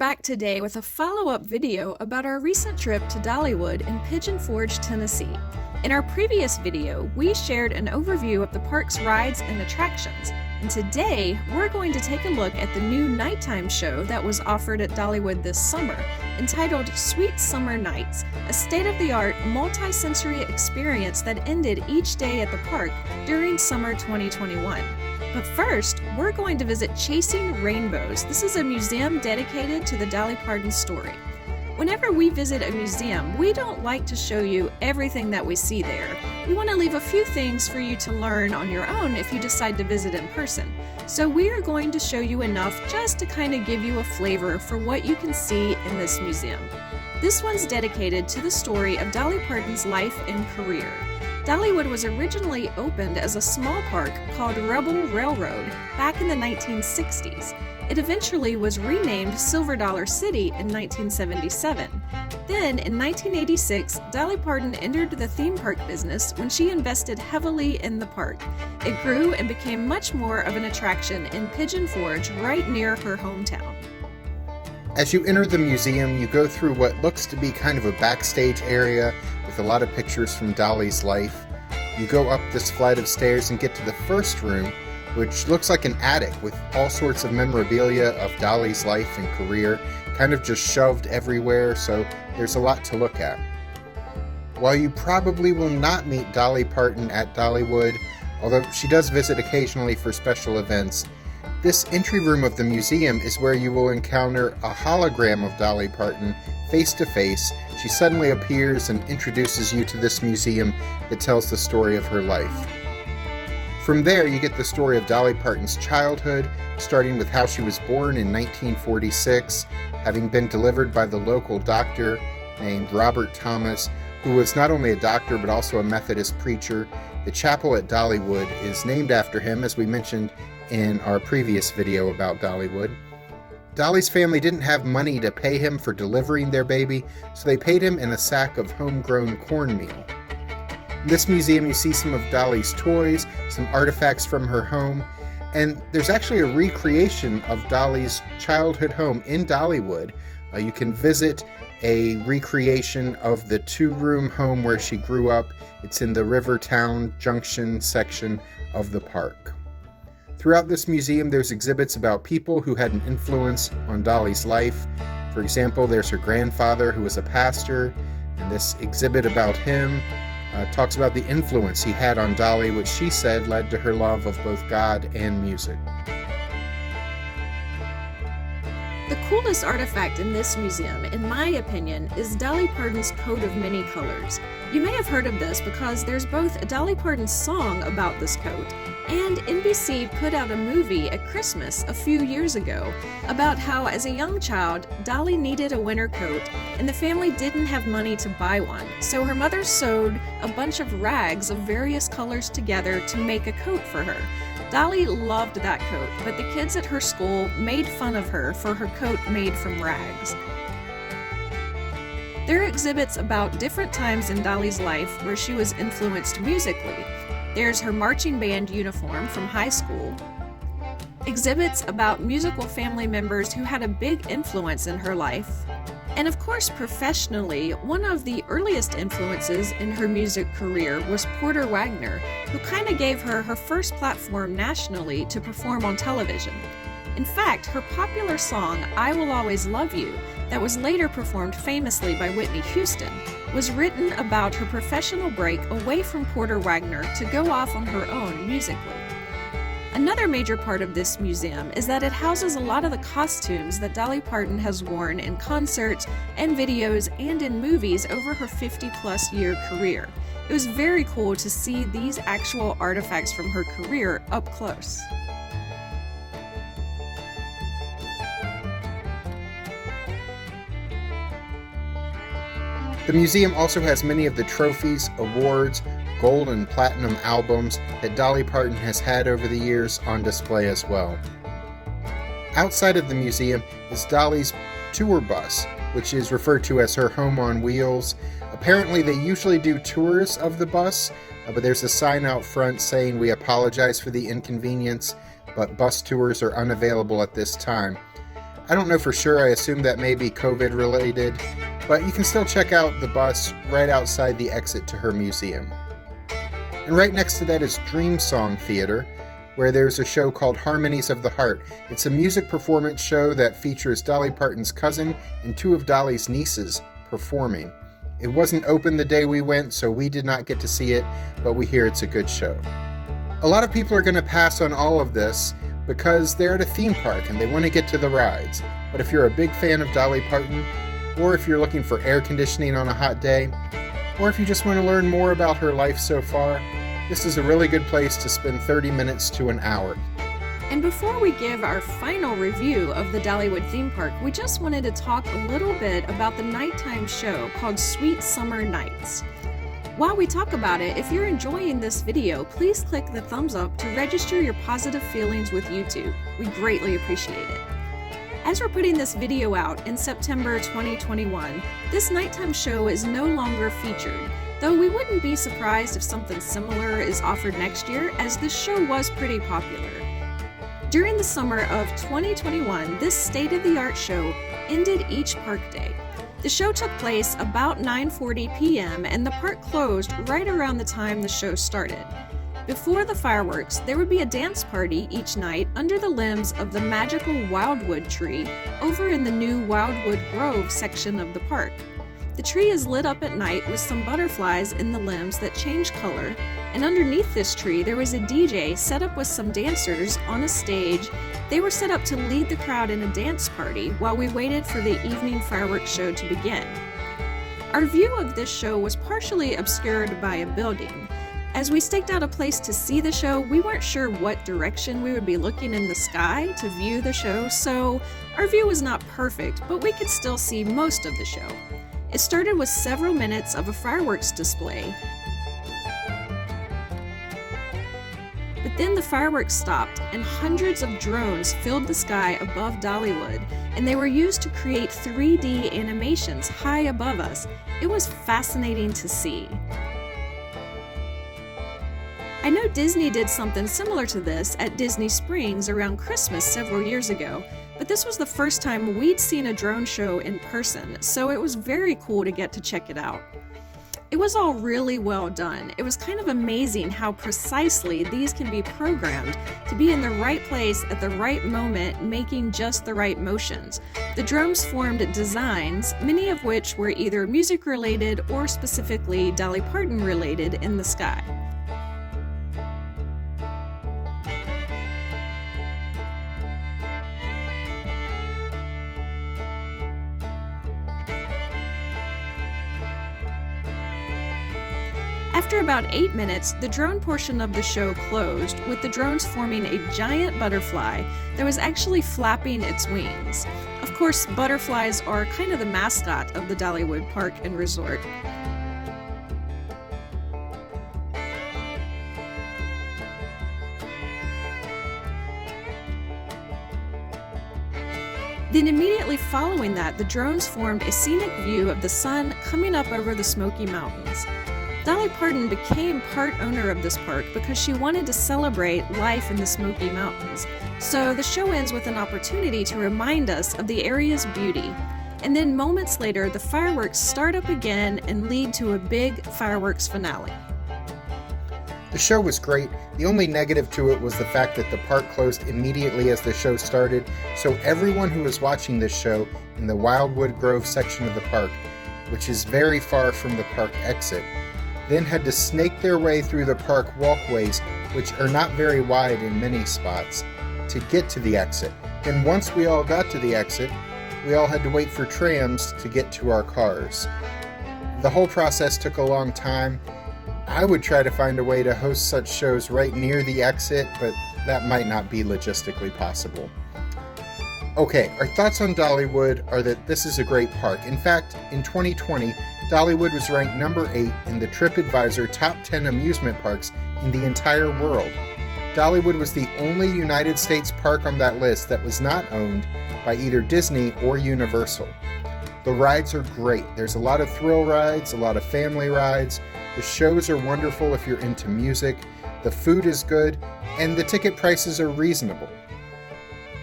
back today with a follow-up video about our recent trip to Dollywood in Pigeon Forge, Tennessee. In our previous video, we shared an overview of the park's rides and attractions, and today we're going to take a look at the new nighttime show that was offered at Dollywood this summer, entitled Sweet Summer Nights, a state-of-the-art multi-sensory experience that ended each day at the park during summer 2021. But first, we're going to visit Chasing Rainbows. This is a museum dedicated to the Dolly Parton story. Whenever we visit a museum, we don't like to show you everything that we see there. We want to leave a few things for you to learn on your own if you decide to visit in person. So we are going to show you enough just to kind of give you a flavor for what you can see in this museum. This one's dedicated to the story of Dolly Parton's life and career. Dollywood was originally opened as a small park called Rebel Railroad back in the 1960s. It eventually was renamed Silver Dollar City in 1977. Then, in 1986, Dolly Parton entered the theme park business when she invested heavily in the park. It grew and became much more of an attraction in Pigeon Forge, right near her hometown. As you enter the museum, you go through what looks to be kind of a backstage area with a lot of pictures from Dolly's life. You go up this flight of stairs and get to the first room, which looks like an attic with all sorts of memorabilia of Dolly's life and career, kind of just shoved everywhere, so there's a lot to look at. While you probably will not meet Dolly Parton at Dollywood, although she does visit occasionally for special events, this entry room of the museum is where you will encounter a hologram of Dolly Parton face to face. She suddenly appears and introduces you to this museum that tells the story of her life. From there, you get the story of Dolly Parton's childhood, starting with how she was born in 1946, having been delivered by the local doctor named Robert Thomas, who was not only a doctor but also a Methodist preacher. The chapel at Dollywood is named after him, as we mentioned in our previous video about Dollywood. Dolly's family didn't have money to pay him for delivering their baby, so they paid him in a sack of homegrown cornmeal. In this museum, you see some of Dolly's toys, some artifacts from her home, and there's actually a recreation of Dolly's childhood home in Dollywood. You can visit a recreation of the two-room home where she grew up. It's in the Rivertown Junction section of the park. Throughout this museum, there's exhibits about people who had an influence on Dolly's life. For example, there's her grandfather, who was a pastor, and this exhibit about him talks about the influence he had on Dolly, which she said led to her love of both God and music. The coolest artifact in this museum, in my opinion, is Dolly Parton's coat of many colors. You may have heard of this because there's both a Dolly Parton song about this coat, and NBC put out a movie at Christmas a few years ago about how, as a young child, Dolly needed a winter coat and the family didn't have money to buy one, so her mother sewed a bunch of rags of various colors together to make a coat for her. Dolly loved that coat, but the kids at her school made fun of her for her coat made from rags. There are exhibits about different times in Dolly's life where she was influenced musically. There's her marching band uniform from high school, exhibits about musical family members who had a big influence in her life, and of course, professionally, one of the earliest influences in her music career was Porter Wagoner, who kind of gave her her first platform nationally to perform on television. In fact, her popular song, I Will Always Love You, that was later performed famously by Whitney Houston, was written about her professional break away from Porter Wagoner to go off on her own musically. Another major part of this museum is that it houses a lot of the costumes that Dolly Parton has worn in concerts and videos and in movies over her 50-plus year career. It was very cool to see these actual artifacts from her career up close. The museum also has many of the trophies, awards, gold and platinum albums that Dolly Parton has had over the years on display as well. Outside of the museum is Dolly's tour bus, which is referred to as her home on wheels. Apparently they usually do tours of the bus, but there's a sign out front saying we apologize for the inconvenience, but bus tours are unavailable at this time. I don't know for sure, I assume that may be COVID related, but you can still check out the bus right outside the exit to her museum. And right next to that is Dream Song Theater, where there's a show called Harmonies of the Heart. It's a music performance show that features Dolly Parton's cousin and two of Dolly's nieces performing. It wasn't open the day we went, so we did not get to see it, but we hear it's a good show. A lot of people are going to pass on all of this because they're at a theme park and they want to get to the rides. But if you're a big fan of Dolly Parton, or if you're looking for air conditioning on a hot day, or if you just want to learn more about her life so far, this is a really good place to spend 30 minutes to an hour. And before we give our final review of the Dollywood theme park, we just wanted to talk a little bit about the nighttime show called Sweet Summer Nights. While we talk about it, if you're enjoying this video, please click the thumbs up to register your positive feelings with YouTube. We greatly appreciate it. As we're putting this video out in September 2021, this nighttime show is no longer featured, though we wouldn't be surprised if something similar is offered next year, as this show was pretty popular. During the summer of 2021, this state-of-the-art show ended each park day. The show took place about 9:40 p.m. and the park closed right around the time the show started. Before the fireworks, there would be a dance party each night under the limbs of the magical wildwood tree over in the new Wildwood Grove section of the park. The tree is lit up at night with some butterflies in the limbs that change color, and underneath this tree there was a DJ set up with some dancers on a stage. They were set up to lead the crowd in a dance party while we waited for the evening fireworks show to begin. Our view of this show was partially obscured by a building. As we staked out a place to see the show, we weren't sure what direction we would be looking in the sky to view the show, so our view was not perfect, but we could still see most of the show. It started with several minutes of a fireworks display, but then the fireworks stopped and hundreds of drones filled the sky above Dollywood, and they were used to create 3D animations high above us. It was fascinating to see. I know Disney did something similar to this at Disney Springs around Christmas several years ago, but this was the first time we'd seen a drone show in person, so it was very cool to get to check it out. It was all really well done. It was kind of amazing how precisely these can be programmed to be in the right place at the right moment, making just the right motions. The drones formed designs, many of which were either music related or specifically Dolly Parton related in the sky. After about 8 minutes, the drone portion of the show closed, with the drones forming a giant butterfly that was actually flapping its wings. Of course, butterflies are kind of the mascot of the Dollywood Park and Resort. Then immediately following that, the drones formed a scenic view of the sun coming up over the Smoky Mountains. Dolly Parton became part owner of this park because she wanted to celebrate life in the Smoky Mountains. So the show ends with an opportunity to remind us of the area's beauty. And then moments later, the fireworks start up again and lead to a big fireworks finale. The show was great. The only negative to it was the fact that the park closed immediately as the show started, so everyone who was watching this show in the Wildwood Grove section of the park, which is very far from the park exit, then had to snake their way through the park walkways, which are not very wide in many spots, to get to the exit. And once we all got to the exit, we all had to wait for trams to get to our cars. The whole process took a long time. I would try to find a way to host such shows right near the exit, but that might not be logistically possible. Okay, our thoughts on Dollywood are that this is a great park. In fact, in 2020, Dollywood was ranked number 8 in the TripAdvisor Top 10 amusement parks in the entire world. Dollywood was the only United States park on that list that was not owned by either Disney or Universal. The rides are great. There's a lot of thrill rides, a lot of family rides. The shows are wonderful if you're into music. The food is good, and the ticket prices are reasonable.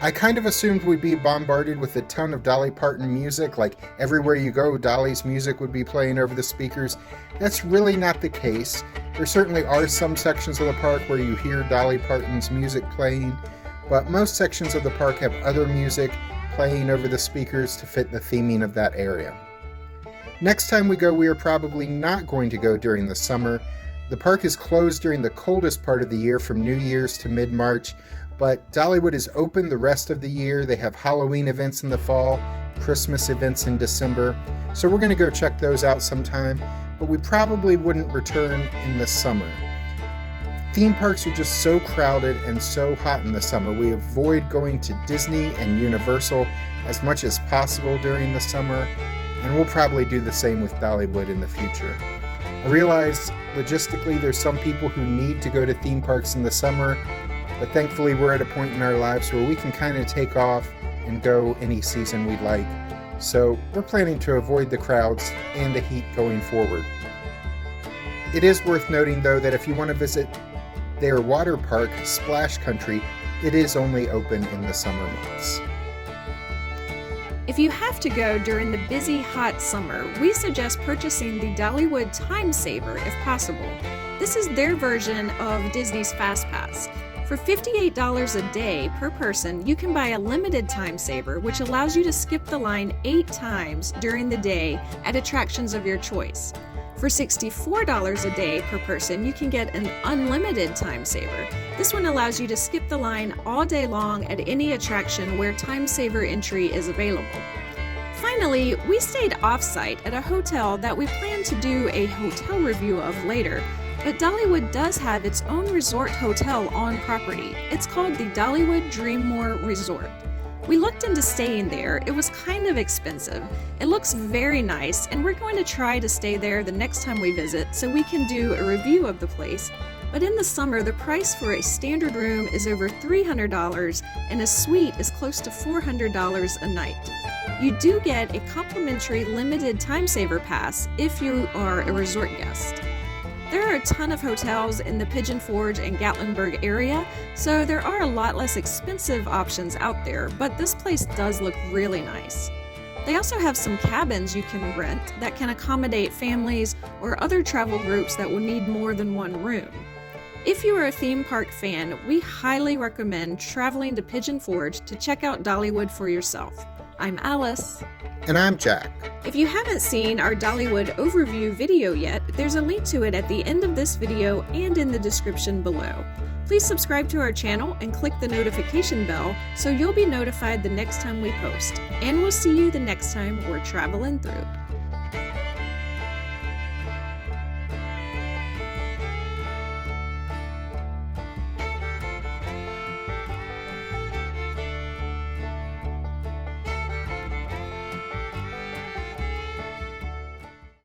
I kind of assumed we'd be bombarded with a ton of Dolly Parton music, like everywhere you go, Dolly's music would be playing over the speakers. That's really not the case. There certainly are some sections of the park where you hear Dolly Parton's music playing, but most sections of the park have other music playing over the speakers to fit the theming of that area. Next time we go, we are probably not going to go during the summer. The park is closed during the coldest part of the year from New Year's to mid-March, but Dollywood is open the rest of the year. They have Halloween events in the fall, Christmas events in December, so we're going to go check those out sometime, but we probably wouldn't return in the summer. Theme parks are just so crowded and so hot in the summer. We avoid going to Disney and Universal as much as possible during the summer, and we'll probably do the same with Dollywood in the future. I realize logistically there's some people who need to go to theme parks in the summer, but thankfully we're at a point in our lives where we can kind of take off and go any season we'd like. So we're planning to avoid the crowds and the heat going forward. It is worth noting though that if you want to visit their water park, Splash Country, it is only open in the summer months. If you have to go during the busy, hot summer, we suggest purchasing the Dollywood Time Saver if possible. This is their version of Disney's Fast Pass. For $58 a day per person, you can buy a limited time saver, which allows you to skip the line 8 times during the day at attractions of your choice. For $64 a day per person, you can get an unlimited time saver. This one allows you to skip the line all day long at any attraction where time saver entry is available. Finally, we stayed off-site at a hotel that we plan to do a hotel review of later, but Dollywood does have its own resort hotel on property. It's called the Dollywood Dreammore Resort. We looked into staying there. It was kind of expensive. It looks very nice, and we're going to try to stay there the next time we visit so we can do a review of the place. But in the summer, the price for a standard room is over $300, and a suite is close to $400 a night. You do get a complimentary limited time saver pass if you are a resort guest. There are a ton of hotels in the Pigeon Forge and Gatlinburg area, so there are a lot less expensive options out there, but this place does look really nice. They also have some cabins you can rent that can accommodate families or other travel groups that will need more than one room. If you are a theme park fan, we highly recommend traveling to Pigeon Forge to check out Dollywood for yourself. I'm Alice. And I'm Jack. If you haven't seen our Dollywood overview video yet, there's a link to it at the end of this video and in the description below. Please subscribe to our channel and click the notification bell so you'll be notified the next time we post. And we'll see you the next time we're traveling through.